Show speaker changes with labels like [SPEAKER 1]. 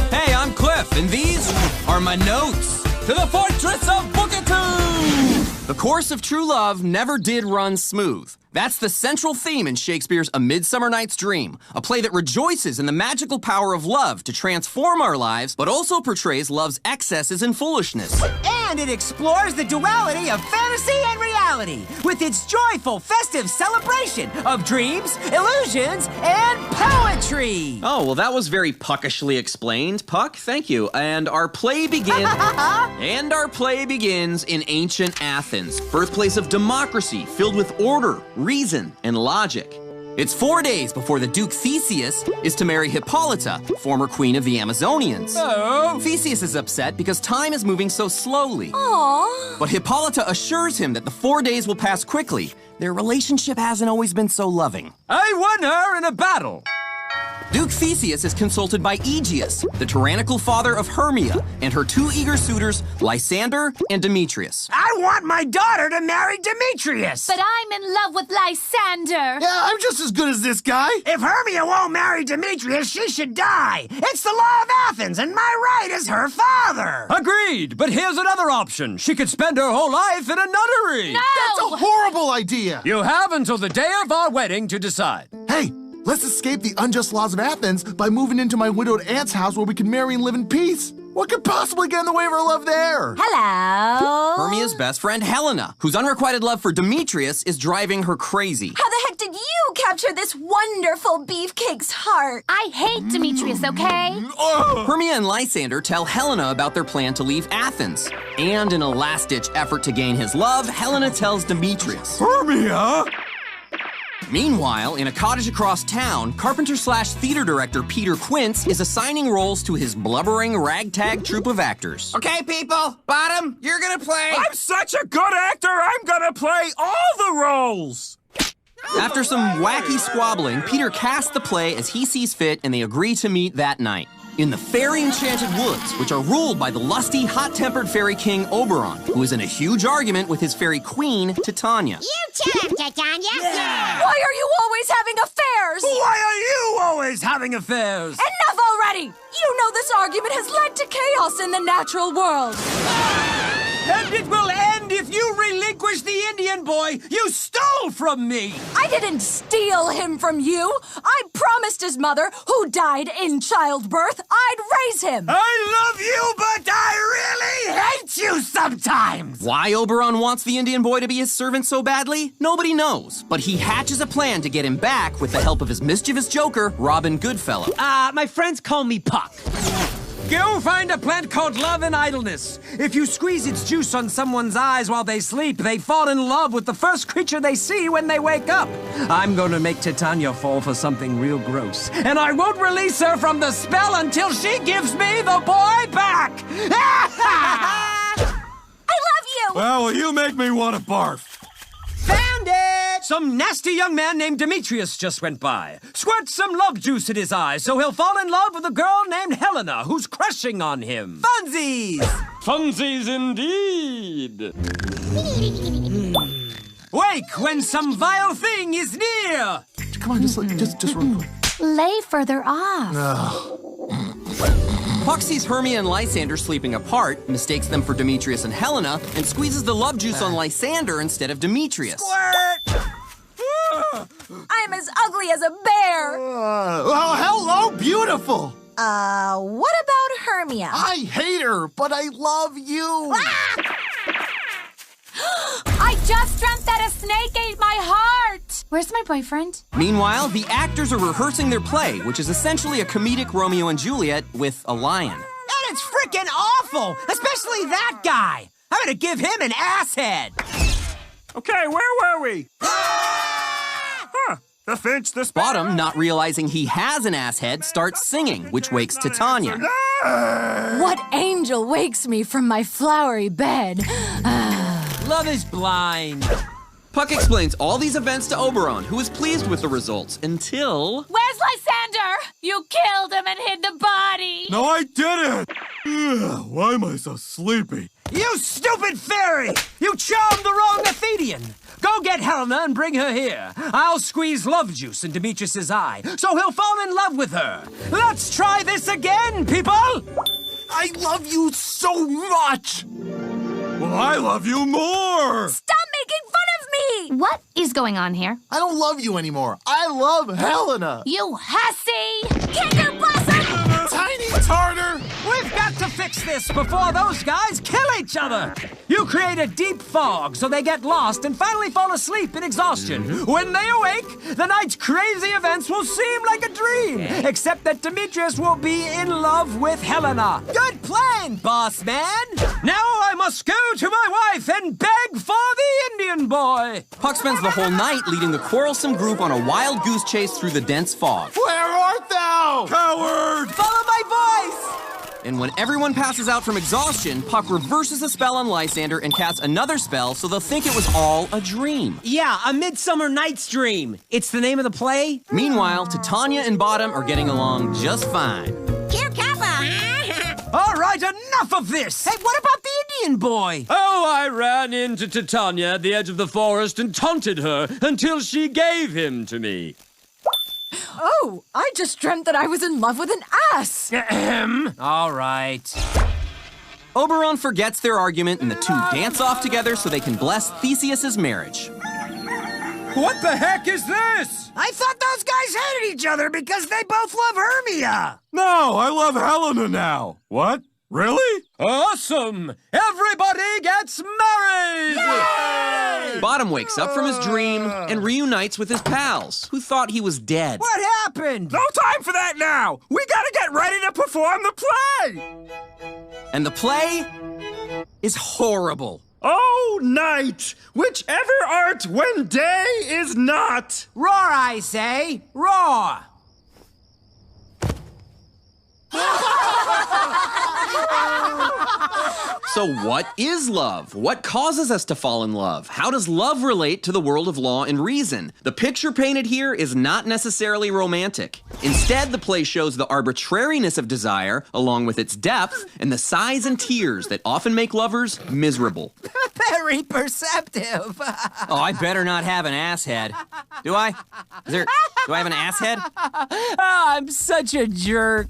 [SPEAKER 1] Hey, I'm Cliff, and these are my notes to the fortress of Bookatu! The course of true love never did run smooth. That's the central theme in Shakespeare's A Midsummer Night's Dream, a play that rejoices in the magical power of love to transform our lives, but also portrays love's excesses and foolishness.
[SPEAKER 2] And it explores the duality of fantasy and reality, with its joyful, festive celebration of dreams, illusions, and poetry!
[SPEAKER 1] Oh, well, that was very puckishly explained. Puck, thank you. And our play begins in ancient Athens, birthplace of democracy, filled with order, reason, and logic. It's 4 days before the Duke Theseus is to marry Hippolyta, former queen of the Amazonians.
[SPEAKER 2] Oh.
[SPEAKER 1] Theseus is upset because time is moving so slowly.
[SPEAKER 3] Aww.
[SPEAKER 1] But Hippolyta assures him that the 4 days will pass quickly. Their relationship hasn't always been so loving.
[SPEAKER 2] I won her in a battle.
[SPEAKER 1] Duke Theseus is consulted by Aegeus, the tyrannical father of Hermia, and her two eager suitors, Lysander and Demetrius.
[SPEAKER 2] I want my daughter to marry Demetrius!
[SPEAKER 3] But I'm in love with Lysander.
[SPEAKER 4] Yeah, I'm just as good as this guy.
[SPEAKER 2] If Hermia won't marry Demetrius, she should die. It's the law of Athens, and my right as her father.
[SPEAKER 5] Agreed, but here's another option. She could spend her whole life in a nunnery.
[SPEAKER 3] No!
[SPEAKER 4] That's a horrible idea.
[SPEAKER 5] You have until the day of our wedding to decide.
[SPEAKER 4] Hey, let's escape the unjust laws of Athens by moving into my widowed aunt's house where we can marry and live in peace. What could possibly get in the way of our love there?
[SPEAKER 3] Hello?
[SPEAKER 1] Hermia's best friend Helena, whose unrequited love for Demetrius is driving her crazy.
[SPEAKER 3] How the heck did you capture this wonderful beefcake's heart? I hate Demetrius, okay?
[SPEAKER 1] Hermia and Lysander tell Helena about their plan to leave Athens. And in a last-ditch effort to gain his love, Helena tells Demetrius.
[SPEAKER 5] Hermia?
[SPEAKER 1] Meanwhile, in a cottage across town, carpenter/theater director Peter Quince is assigning roles to his blubbering ragtag troupe of actors.
[SPEAKER 2] Okay, people, Bottom, you're gonna play.
[SPEAKER 5] I'm such a good actor, I'm gonna play all the roles.
[SPEAKER 1] After some wacky squabbling, Peter casts the play as he sees fit, and they agree to meet that night. In the fairy-enchanted woods, which are ruled by the lusty, hot-tempered fairy king Oberon, who is in a huge argument with his fairy queen, Titania.
[SPEAKER 6] You tell him, Titania.
[SPEAKER 2] Yeah.
[SPEAKER 3] Why are you always having affairs?
[SPEAKER 5] Why are you always having affairs?
[SPEAKER 3] Enough already! You know this argument has led to chaos in the natural world.
[SPEAKER 5] And it will end if you relinquish the Indian boy you stole from me!
[SPEAKER 3] I didn't steal him from you. I promised his mother, who died in childbirth, I'd raise him.
[SPEAKER 5] I love you, but I really hate you sometimes!
[SPEAKER 1] Why Oberon wants the Indian boy to be his servant so badly? Nobody knows, but he hatches a plan to get him back with the help of his mischievous joker, Robin Goodfellow.
[SPEAKER 2] My friends call me Puck.
[SPEAKER 5] Go find a plant called love and idleness. If you squeeze its juice on someone's eyes while they sleep, they fall in love with the first creature they see when they wake up. I'm gonna make Titania fall for something real gross, and I won't release her from the spell until she gives me the boy back!
[SPEAKER 3] I love you!
[SPEAKER 5] Well, you make me want to barf.
[SPEAKER 2] Found it!
[SPEAKER 5] Some nasty young man named Demetrius just went by. Squirt some love juice in his eyes so he'll fall in love with a girl named Helena who's crushing on him.
[SPEAKER 2] Funsies!
[SPEAKER 5] Funsies indeed! Wake when some vile thing is near!
[SPEAKER 4] Come on, just real quick.
[SPEAKER 3] Lay further off.
[SPEAKER 1] Puck sees Hermia and Lysander sleeping apart, mistakes them for Demetrius and Helena, and squeezes the love juice on Lysander instead of Demetrius.
[SPEAKER 2] Squirt!
[SPEAKER 3] I'm as ugly as a bear.
[SPEAKER 4] Oh, hello, beautiful.
[SPEAKER 3] What about Hermia?
[SPEAKER 4] I hate her, but I love you.
[SPEAKER 3] I just dreamt that a snake ate my heart. Where's my boyfriend?
[SPEAKER 1] Meanwhile, the actors are rehearsing their play, which is essentially a comedic Romeo and Juliet with a lion.
[SPEAKER 2] And it's freaking awful, especially that guy. I'm gonna give him an ass head.
[SPEAKER 5] Okay, where were we? The finch, the sparrow.
[SPEAKER 1] Bottom, not realizing he has an ass head, starts singing, which wakes Titania.
[SPEAKER 3] What angel wakes me from my flowery bed?
[SPEAKER 2] Love is blind.
[SPEAKER 1] Puck explains all these events to Oberon, who is pleased with the results, until...
[SPEAKER 3] Where's Lysander? You killed him and hid the body.
[SPEAKER 5] No, I didn't! Why am I so sleepy?
[SPEAKER 2] You stupid fairy! You charmed the wrong Athenian!
[SPEAKER 5] Go get Helena and bring her here. I'll squeeze love juice in Demetrius's eye, so he'll fall in love with her. Let's try this again, people!
[SPEAKER 4] I love you so much!
[SPEAKER 6] Well, I love you more!
[SPEAKER 3] Stop making fun of me!
[SPEAKER 7] What is going on here?
[SPEAKER 4] I don't love you anymore. I love Helena!
[SPEAKER 7] You hussy!
[SPEAKER 3] Kick her, Blossom!
[SPEAKER 4] Tiny tartar!
[SPEAKER 5] We've got to fix this before those guys kill each other! You create a deep fog so they get lost and finally fall asleep in exhaustion. When they awake, the night's crazy events will seem like a dream, except that Demetrius will be in love with Helena.
[SPEAKER 2] Good plan, boss man!
[SPEAKER 5] Now I must go to my wife and beg for the Indian boy!
[SPEAKER 1] Puck spends the whole night leading the quarrelsome group on a wild goose chase through the dense fog.
[SPEAKER 4] Where art thou?
[SPEAKER 6] Coward!
[SPEAKER 2] Follow my voice!
[SPEAKER 1] And when everyone passes out from exhaustion, Puck reverses a spell on Lysander and casts another spell so they'll think it was all a dream.
[SPEAKER 2] Yeah, A Midsummer Night's Dream. It's the name of the play?
[SPEAKER 1] Meanwhile, Titania and Bottom are getting along just fine.
[SPEAKER 7] Cute couple!
[SPEAKER 5] All right, enough of this!
[SPEAKER 2] Hey, what about the Indian boy?
[SPEAKER 8] Oh, I ran into Titania at the edge of the forest and taunted her until she gave him to me.
[SPEAKER 3] Oh, I just dreamt that I was in love with an ass.
[SPEAKER 5] All right.
[SPEAKER 1] Oberon forgets their argument and the two dance off together so they can bless Theseus's marriage.
[SPEAKER 5] What the heck is this?
[SPEAKER 2] I thought those guys hated each other because they both love Hermia.
[SPEAKER 6] No, I love Helena now. What? Really?
[SPEAKER 5] Awesome! Everybody gets married!
[SPEAKER 1] Bottom wakes up from his dream and reunites with his pals, who thought he was dead.
[SPEAKER 2] What happened?
[SPEAKER 6] No time for that now! We gotta get ready to perform the play!
[SPEAKER 1] And the play is horrible.
[SPEAKER 6] Oh, night! Whichever art when day is not!
[SPEAKER 2] Roar, I say. Roar.
[SPEAKER 1] So what is love? What causes us to fall in love? How does love relate to the world of law and reason? The picture painted here is not necessarily romantic. Instead, the play shows the arbitrariness of desire, along with its depth, and the sighs and tears that often make lovers miserable.
[SPEAKER 2] Very perceptive.
[SPEAKER 1] Oh, I better not have an ass head. Do I? Do I have an ass head?
[SPEAKER 2] I'm such a jerk.